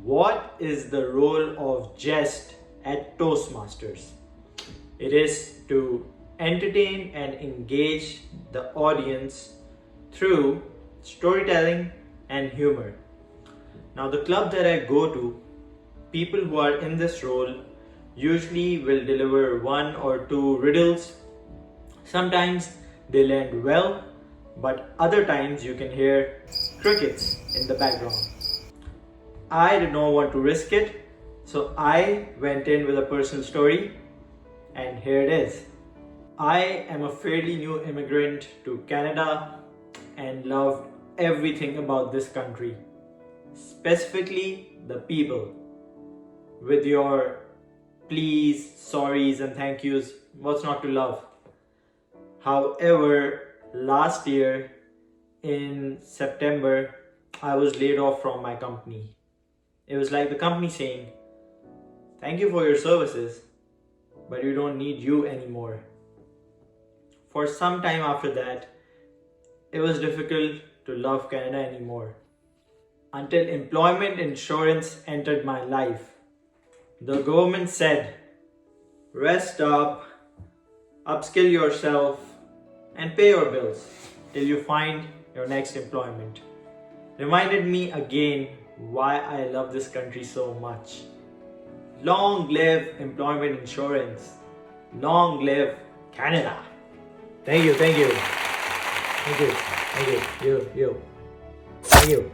What is the role of Jest at Toastmasters? It is to entertain and engage the audience through storytelling and humor. Now, the club that I go to, people who are in this role usually will deliver one or two riddles. Sometimes they land well, but other times you can hear crickets in the background. I did not want to risk it, so I went in with a personal story, and here it is. I am a fairly new immigrant to Canada and loved everything about this country, specifically the people. With your please, sorries, and thank yous, what's not to love? However, last year in September, I was laid off from my company. It was like the company saying, thank you for your services, but we don't need you anymore. For some time after that, it was difficult to love Canada anymore. Until employment insurance entered my life. The government said, rest up, upskill yourself, and pay your bills till you find your next employment. Reminded me again why I love this country so much. Long live employment insurance. Long live Canada. Thank you. Thank you. Thank you. Thank you. Thank you.